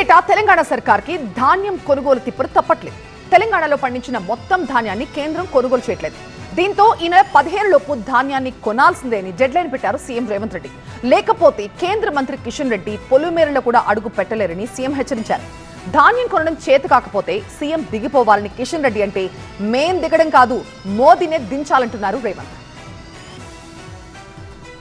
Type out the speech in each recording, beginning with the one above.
ఏటా తెలంగాణ సర్కార్కి ధాన్యం కొనుగోలు తిప్పలు తప్పట్లేదు. తెలంగాణలో పండించిన మొత్తం ధాన్యాన్ని కేంద్రం కొనుగోలు చేయట్లేదు. దీంతో ఈ నెల 15 లోపు ధాన్యాన్ని కొనాల్సిందే అని డెడ్లైన్ పెట్టారు సీఎం రేవంత్ రెడ్డి. లేకపోతే కేంద్ర మంత్రి కిషన్ రెడ్డి పొలిమేరలో కూడా అడుగు పెట్టలేరని సీఎం హెచ్చరించారు. ధాన్యం కొనడం చేత కాకపోతే సీఎం దిగిపోవాలని కిషన్ రెడ్డి అంటే మేం దిగడం కాదు, మోదీనే దించాలంటున్నారు రేవంత్.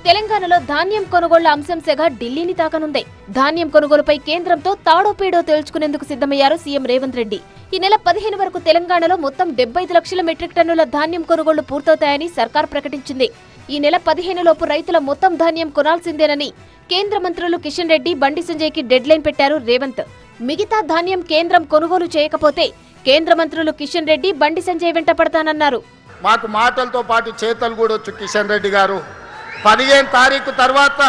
తెలంగాణలో ధాన్యం కొనుగోళ్ల అంశం సెగ ఢిల్లీని తాకనుంది. ధాన్యం కొనుగోలుపై కేంద్రంతో తాడోపేడో తేల్చుకునేందుకు సిద్ధమయ్యారు సీఎం రేవంత్ రెడ్డి. ఈ నెల 15 వరకు తెలంగాణలో మొత్తం 75 లక్షల మెట్రిక్ టన్నుల ధాన్యం కొనుగోళ్లు పూర్తవుతాయని సర్కార్ ప్రకటించింది. ఈ నెల 15 లోపు రైతుల మొత్తం ధాన్యం కొనాల్సిందేనని కేంద్ర మంత్రులు కిషన్ రెడ్డి, బండి సంజయ్కి డెడ్లైన్ పెట్టారు రేవంత్. మిగతా ధాన్యం కేంద్రం కొనుగోలు చేయకపోతే కేంద్ర మంత్రులు కిషన్ రెడ్డి, బండి సంజయ్ వెంట పడతానన్నారు. మాకు మాటలతో పాటు చేతలు కూడా వచ్చు. కిషన్ రెడ్డి గారు 15 తారీఖు తర్వాత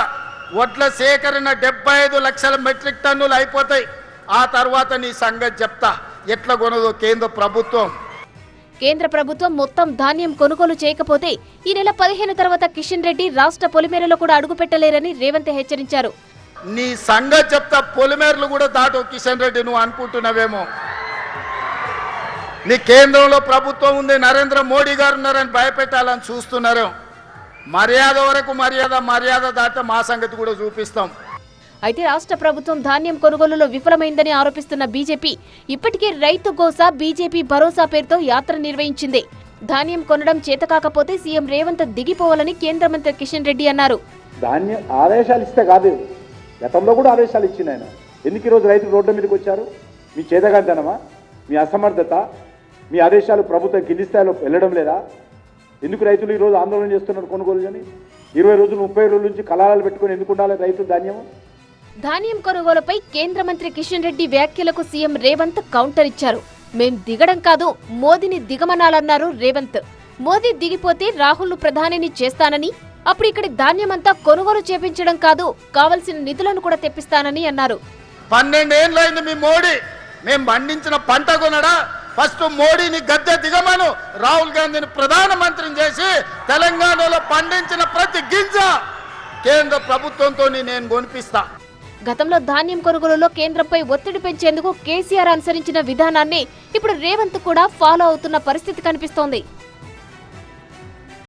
వడ్ల సేకరణ 75 లక్షల మెట్రిక్ టన్నులు అయిపోతాయి. ఆ తర్వాత నీ సంగతి చెప్తా ఎట్లా కొనదో కేంద్ర ప్రభుత్వం. కేంద్ర ప్రభుత్వం మొత్తం ధాన్యం కొనుగోలు చేయకపోతే ఈ నెల 15 తర్వాత కిషన్ రెడ్డి రాష్ట్ర పొలిమేరలో కూడా అడుగు పెట్టలేరని రేవంత్ హెచ్చరించారు. నీ సంగతి చెప్తా, పొలిమేరలు కూడా దాటో కిషన్ రెడ్డి, నువ్వు అనుకుంటున్నావేమో. నీ కేంద్రంలో ప్రభుత్వం ఉంది, నరేంద్ర మోడీ గారు ఉన్నారని భయపెట్టాలని చూస్తున్నారు. మర్యాద వరకు మర్యాద దాట మా సంగతి కూడా చూపిస్తాం. అయితే రాష్ట్ర ప్రభుత్వం ధాన్యం కొనుగోలులో విఫలమైందని ఆరోపిస్తున్న బీజేపీ ఇప్పటికే రైతు గోసా, బీజేపీ భరోసా పేరుతో యాత్ర నిర్వహించింది. ధాన్యం కొనడం చేతకాకపోతే సీఎం రేవంత్ దిగిపోవాలని కేంద్ర మంత్రి కిషన్ రెడ్డి అన్నారు. ధాన్యం ఆదేశాలు ఇస్తే కాదు, గతంలో కూడా ఆదేశాలు ఇచ్చింది ఆయన. ఎందుకు ఈరోజు రైతులు రోడ్ల మీదకి వచ్చారు? మీ చేతగాంతనమా, మీ అసమర్థత, మీ ఆదేశాలు ప్రభుత్వం కింది స్థాయిలో వెళ్ళడం లేదా? ఎందుకు రైతులు ఈరోజు ఆందోళన చేస్తున్నారు కొనుగోలు అని? 20 రోజులు 30 రోజుల నుంచి కలాలు పెట్టుకుని ఎందుకు ఉండాలి రైతులు ధాన్యం? ధాన్యం కొనుగోలుపై కేంద్ర మంత్రి కిషన్ రెడ్డి వ్యాఖ్యలకు సీఎం రేవంత్ కౌంటర్ ఇచ్చారు. మేం దిగడం కాదు, మోదీని దిగమనాలన్నారు రేవంత్. మోదీ దిగిపోతే రాహుల్ను ప్రధానిని చేస్తానని, అప్పుడు ఇక్కడి ధాన్యమంతా కొనుగోలు చేపించడం కాదు, కావలసిన నిధులను కూడా తెప్పిస్తానని అన్నారు. 12 ఏళ్ళైంది మీ మోడీ, మేం పండించిన పంట కొనడా? ఫస్ట్ మోడీని గద్దె దిగమను, రాహుల్ గాంధీని ప్రధానమంత్రిని చేసి తెలంగాణలో పండించిన ప్రతి గింజ కేంద్ర ప్రభుత్వంతో నేను కొనిపిస్తా. గతంలో ధాన్యం కొనుగోలులో కేంద్రంపై ఒత్తిడి పెంచేందుకు కేసీఆర్ అనుసరించిన విధానాన్ని ఇప్పుడు రేవంత్ కూడా ఫాలో అవుతున్న పరిస్థితి కనిపిస్తోంది.